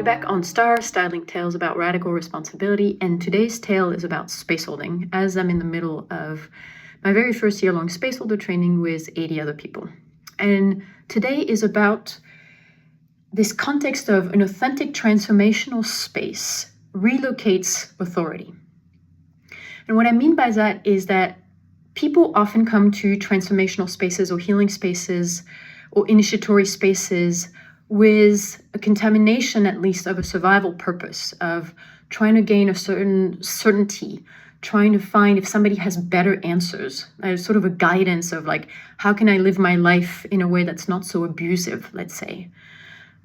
back on STARR, styling tales about radical responsibility, and today's tale is about spaceholding, as I'm in the middle of my very first year-long spaceholder training with 80 other people. And today is about this context of an authentic transformational space relocates authority. And what I mean by that is that people often come to transformational spaces or healing spaces or initiatory spaces with a contamination, at least, of a survival purpose, of trying to gain a certain certainty, trying to find if somebody has better answers, sort of a guidance of like, how can I live my life in a way that's not so abusive, let's say.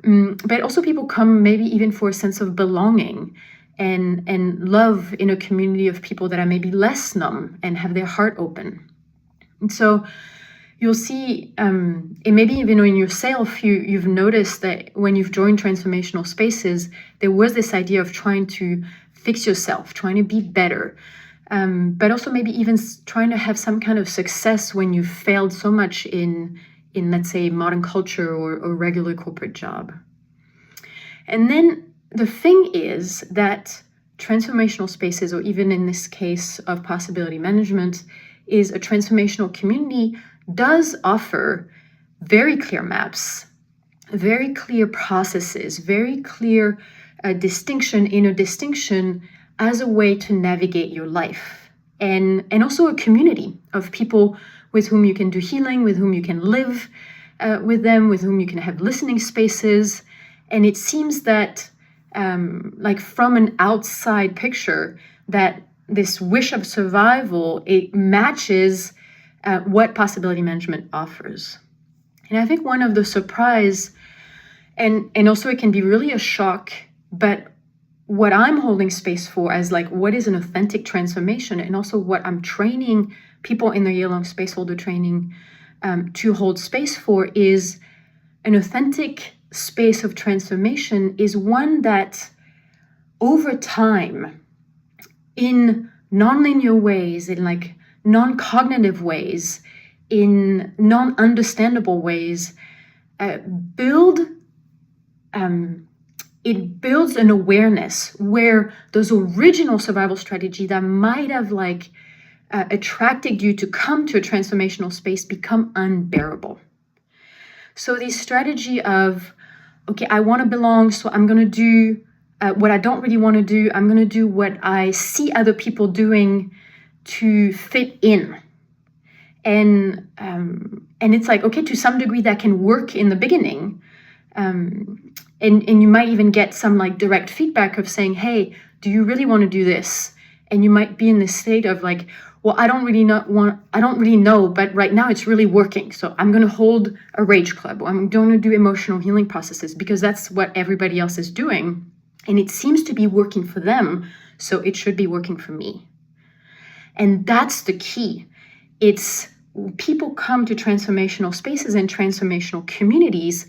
But also people come maybe even for a sense of belonging and love in a community of people that are maybe less numb and have their heart open. And so you'll see, and maybe even in yourself, you've noticed that when you've joined transformational spaces, there was this idea of trying to fix yourself, trying to be better, but also maybe even trying to have some kind of success when you've failed so much in let's say, modern culture or a regular corporate job. And then the thing is that transformational spaces, or even in this case of possibility management, is a transformational community does offer very clear maps, very clear processes, very clear distinction in a distinction as a way to navigate your life. And also a community of people with whom you can do healing, with whom you can live with them, with whom you can have listening spaces. And it seems that like from an outside picture, that this wish of survival, it matches what possibility management offers. And I think one of the surprise, and also it can be really a shock, but what I'm holding space for as like what is an authentic transformation, and also what I'm training people in the year-long spaceholder training to hold space for, is an authentic space of transformation is one that over time, in nonlinear ways, in like non-cognitive ways, in non-understandable ways, it builds an awareness where those original survival strategies that might have like attracted you to come to a transformational space become unbearable. So this strategy of, okay, I want to belong, so I'm going to do what I don't really want to do. I'm going to do what I see other people doing to fit in. And it's like, okay, to some degree that can work in the beginning. And you might even get some like direct feedback of saying, hey, do you really want to do this? And you might be in this state of like, well, I don't really know, but right now it's really working. So I'm going to hold a rage club, or I'm going to do emotional healing processes because that's what everybody else is doing. And it seems to be working for them. So it should be working for me. And that's the key. It's people come to transformational spaces and transformational communities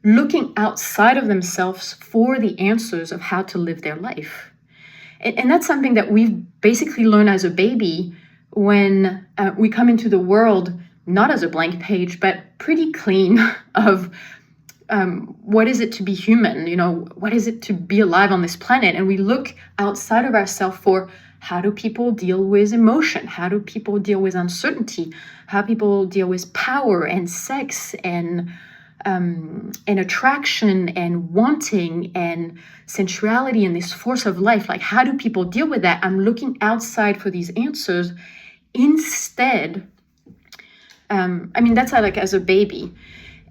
looking outside of themselves for the answers of how to live their life. And that's something that we've basically learned as a baby when we come into the world, not as a blank page, but pretty clean of what is it to be human? You know, what is it to be alive on this planet? And we look outside of ourselves for how do people deal with emotion? How do people deal with uncertainty? How people deal with power and sex and attraction and wanting and sensuality and this force of life? Like, how do people deal with that? I'm looking outside for these answers instead. That's like as a baby.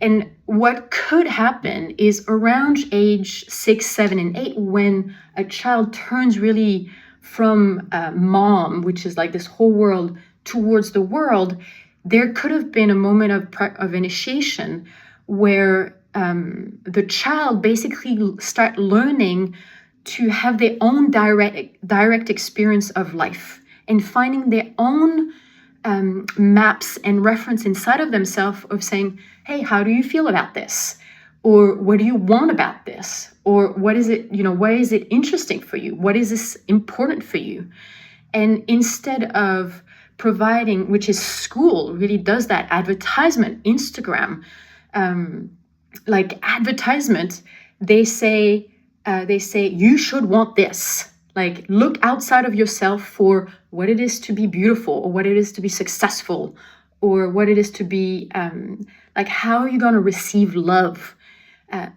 And what could happen is around age 6, 7, and 8, when a child turns really from mom, which is like this whole world, towards the world, there could have been a moment of initiation where the child basically start learning to have their own direct experience of life and finding their own maps and reference inside of themselves of saying, hey, how do you feel about this? Or what do you want about this? Or what is it, why is it interesting for you? What is this important for you? And instead of providing, which is school really does that, advertisement, Instagram, like advertisement, they say, they say, you should want this. Like, look outside of yourself for what it is to be beautiful, or what it is to be successful, or what it is to be, like, how are you going to receive love?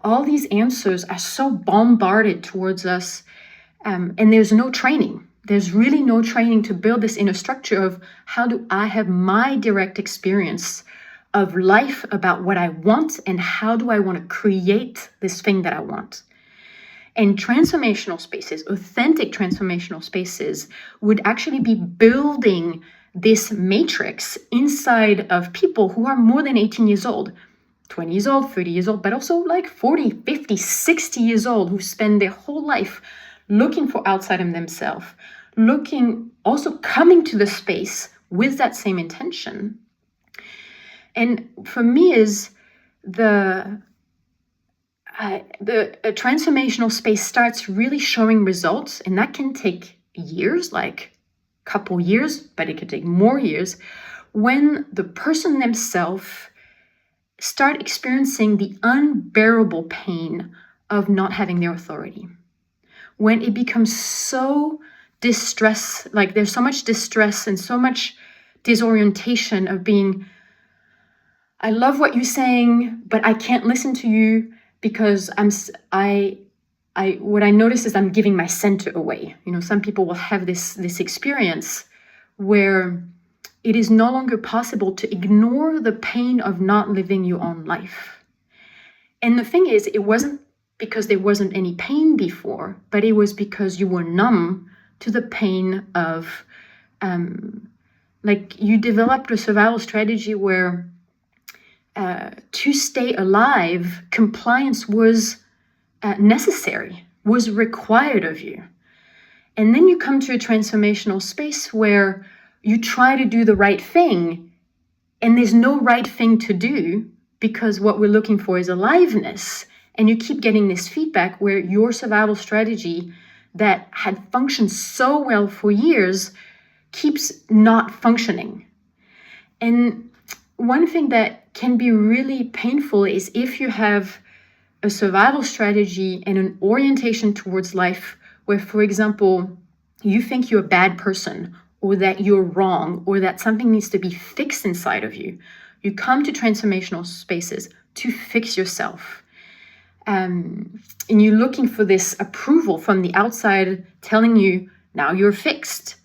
All these answers are so bombarded towards us, and there's no training. There's really no training to build this inner structure of how do I have my direct experience of life about what I want, and how do I want to create this thing that I want. And transformational spaces, authentic transformational spaces, would actually be building this matrix inside of people who are more than 18 years old, 20 years old, 30 years old, but also like 40, 50, 60 years old, who spend their whole life looking for outside of themselves, also coming to the space with that same intention. And for me is a transformational space starts really showing results, and that can take years, like a couple years, but it could take more years, when the person themselves start experiencing the unbearable pain of not having their authority. When it becomes so distress, like there's so much distress and so much disorientation of being, I love what you're saying, but I can't listen to you because what I notice is I'm giving my center away. You know, some people will have this experience where it is no longer possible to ignore the pain of not living your own life. And the thing is, it wasn't because there wasn't any pain before, but it was because you were numb to the pain of, like, you developed a survival strategy where to stay alive, compliance was necessary, was required of you. And then you come to a transformational space where you try to do the right thing, and there's no right thing to do, because what we're looking for is aliveness. And you keep getting this feedback where your survival strategy that had functioned so well for years keeps not functioning. And one thing that can be really painful is if you have a survival strategy and an orientation towards life where, for example, you think you're a bad person, or that you're wrong, or that something needs to be fixed inside of you. You come to transformational spaces to fix yourself. And you're looking for this approval from the outside telling you, now you're fixed.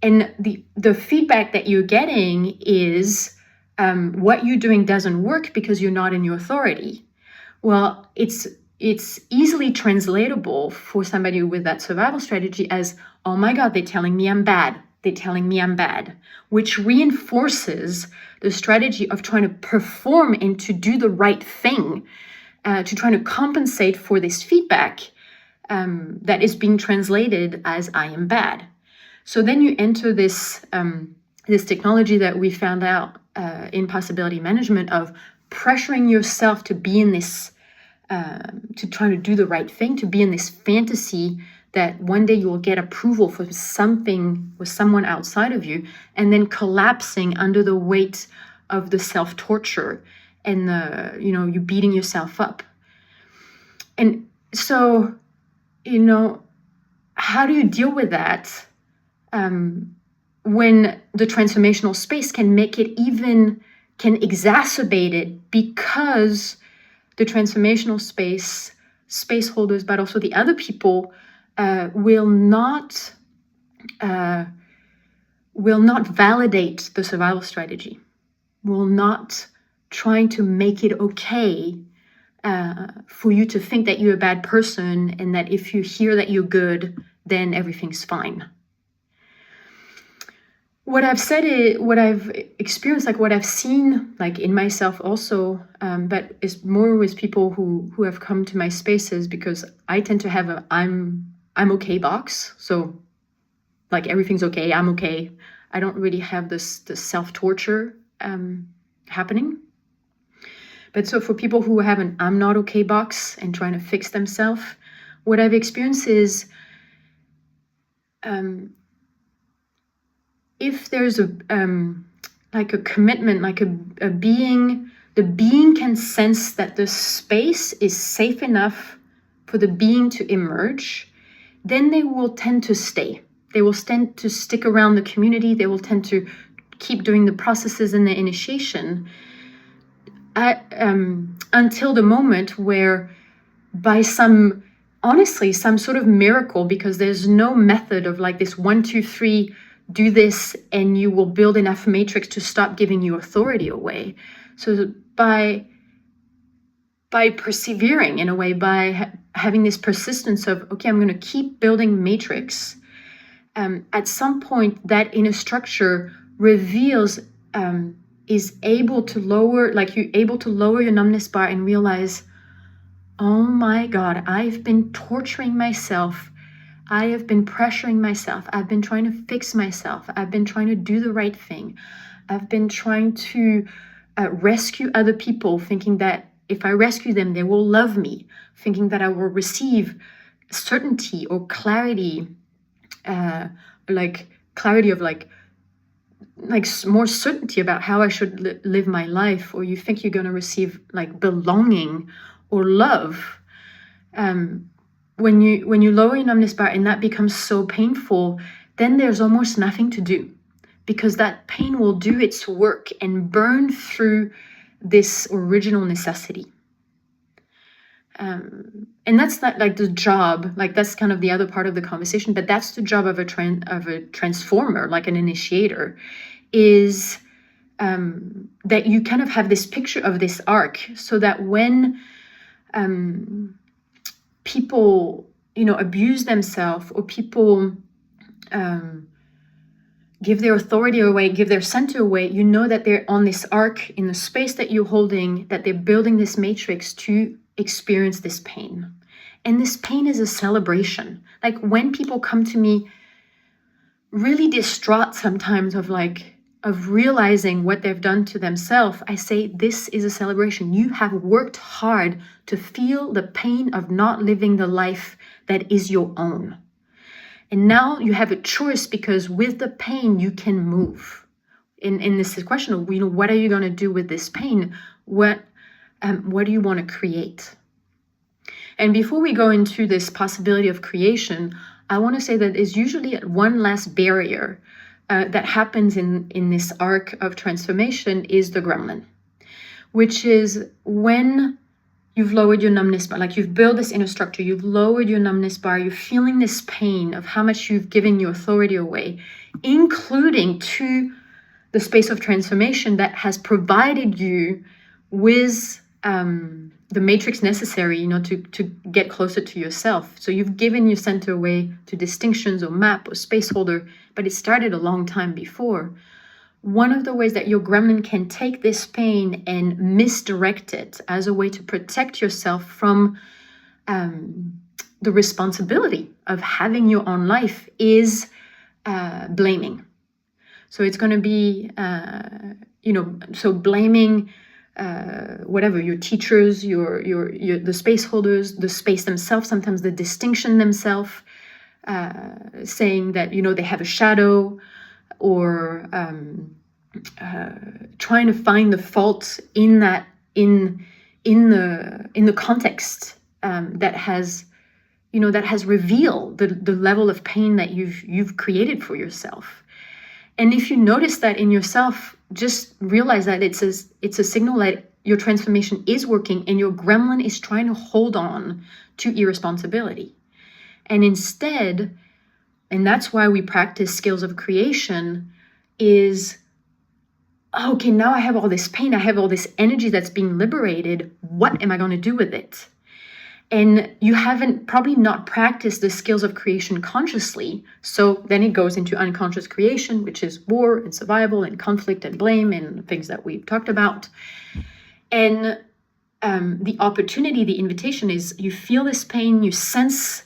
And the feedback that you're getting is, what you're doing doesn't work because you're not in your authority. Well, it's easily translatable for somebody with that survival strategy as, oh my God, they're telling me I'm bad. They're telling me I'm bad, which reinforces the strategy of trying to perform and to do the right thing, to trying to compensate for this feedback that is being translated as I am bad. So then you enter this technology that we found out in possibility management of pressuring yourself to be in this, to try to do the right thing, to be in this fantasy that one day you will get approval for something with someone outside of you, and then collapsing under the weight of the self-torture and you beating yourself up. And so, how do you deal with that when the transformational space can exacerbate it, because the transformational space holders, but also the other people, will not validate the survival strategy, will not trying to make it okay for you to think that you're a bad person, and that if you hear that you're good, then everything's fine. What I've said is, what I've experienced, like what I've seen, like in myself also, but it's more with people who have come to my spaces, because I tend to have a I'm okay box. So like everything's okay, I'm okay. I don't really have this self-torture happening. But so for people who have an I'm not okay box and trying to fix themselves, what I've experienced is if there's a commitment, like a being, the being can sense that the space is safe enough for the being to emerge, then they will tend to stay. They will tend to stick around the community. They will tend to keep doing the processes and the initiation until the moment where, by some sort of miracle, because there's no method of like this 1, 2, 3, do this and you will build enough matrix to stop giving you authority away. So by persevering in a way, by having this persistence of, okay, I'm going to keep building matrix, at some point that inner structure reveals, is able to lower, like you're able to lower your numbness bar and realize, oh my God, I've been torturing myself. I have been pressuring myself. I've been trying to fix myself. I've been trying to do the right thing. I've been trying to rescue other people, thinking that if I rescue them, they will love me, thinking that I will receive certainty or clarity, more certainty about how I should live my life, or you think you're going to receive like belonging or love. When you lower your numbness bar and that becomes so painful, then there's almost nothing to do, because that pain will do its work and burn through this original necessity. And that's not like the job, like that's kind of the other part of the conversation, but that's the job of a transformer, like an initiator, is that you kind of have this picture of this arc, so that when people, abuse themselves, or people give their authority away, give their center away, you know that they're on this arc in the space that you're holding, that they're building this matrix to experience this pain. And this pain is a celebration. Like when people come to me really distraught sometimes of realizing what they've done to themselves, I say, this is a celebration. You have worked hard to feel the pain of not living the life that is your own. And now you have a choice, because with the pain, you can move. In this question of, what are you going to do with this pain? What do you want to create? And before we go into this possibility of creation, I want to say that is usually one last barrier that happens in this arc of transformation is the gremlin, which is when you've lowered your numbness bar, like you've built this inner structure, you've lowered your numbness bar, you're feeling this pain of how much you've given your authority away, including to the space of transformation that has provided you with the matrix necessary, to get closer to yourself. So you've given your center away to distinctions or map or space holder, but it started a long time before. One of the ways that your gremlin can take this pain and misdirect it as a way to protect yourself from the responsibility of having your own life is blaming. So it's going to be, blaming whatever, your teachers, your the space holders, the space themselves, sometimes the distinction themselves, saying that they have a shadow, or trying to find the fault in that in the context that has revealed the level of pain that you've created for yourself. And if you notice that in yourself, just realize that it's a signal that your transformation is working and your gremlin is trying to hold on to irresponsibility. And instead, and that's why we practice skills of creation, is, okay, now I have all this pain, I have all this energy that's being liberated. What am I going to do with it? And you haven't probably not practiced the skills of creation consciously. So then it goes into unconscious creation, which is war and survival and conflict and blame and things that we've talked about. And the opportunity, the invitation is, you feel this pain, you sense,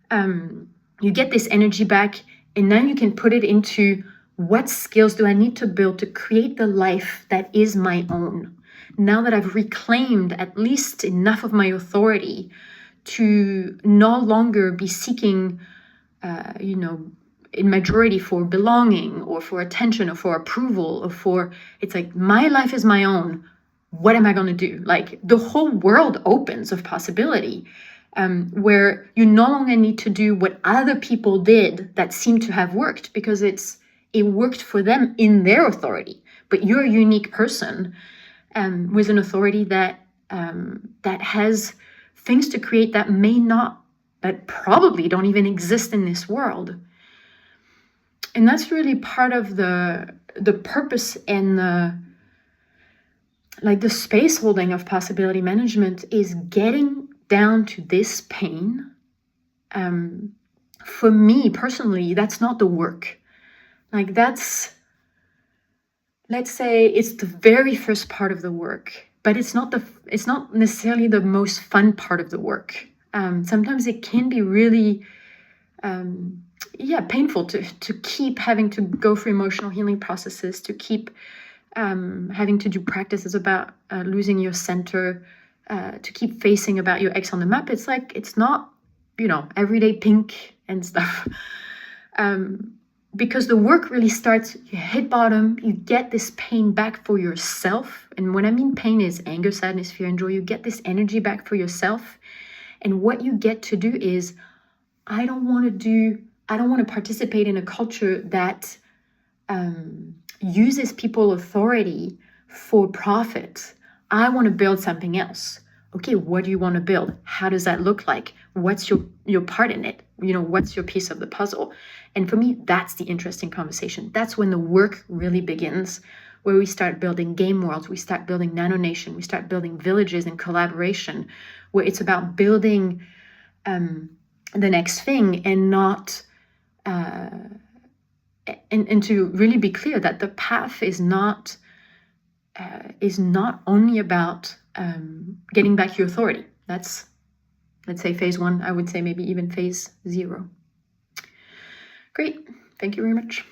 you get this energy back, and now you can put it into, what skills do I need to build to create the life that is my own? Now that I've reclaimed at least enough of my authority to no longer be seeking, in majority for belonging or for attention or for approval or for, it's like, my life is my own. What am I going to do? Like, the whole world opens of possibility. where you no longer need to do what other people did that seemed to have worked, because it worked for them in their authority. But you're a unique person with an authority that has things to create that probably don't even exist in this world. And that's really part of the purpose and the space holding of possibility management, is getting down to this pain. For me personally, that's not the work. Like, let's say it's the very first part of the work, but it's not necessarily the most fun part of the work. Sometimes it can be really painful to keep having to go through emotional healing processes, to keep having to do practices about losing your center, to keep facing about your X on the map. It's like, it's not, everyday pink and stuff. Because the work really starts, you hit bottom, you get this pain back for yourself. And when I mean pain is anger, sadness, fear, and joy. You get this energy back for yourself. And what you get to do is, I don't want to participate in a culture that uses people's authority for profit. I want to build something else. Okay, what do you want to build? How does that look like? What's your part in it? What's your piece of the puzzle? And for me, that's the interesting conversation. That's when the work really begins, where we start building game worlds, we start building nanonation, we start building villages in collaboration, where it's about building the next thing, and not and to really be clear that the path is not only about getting back your authority. That's, let's say, phase 1. I would say maybe even phase 0. Great. Thank you very much.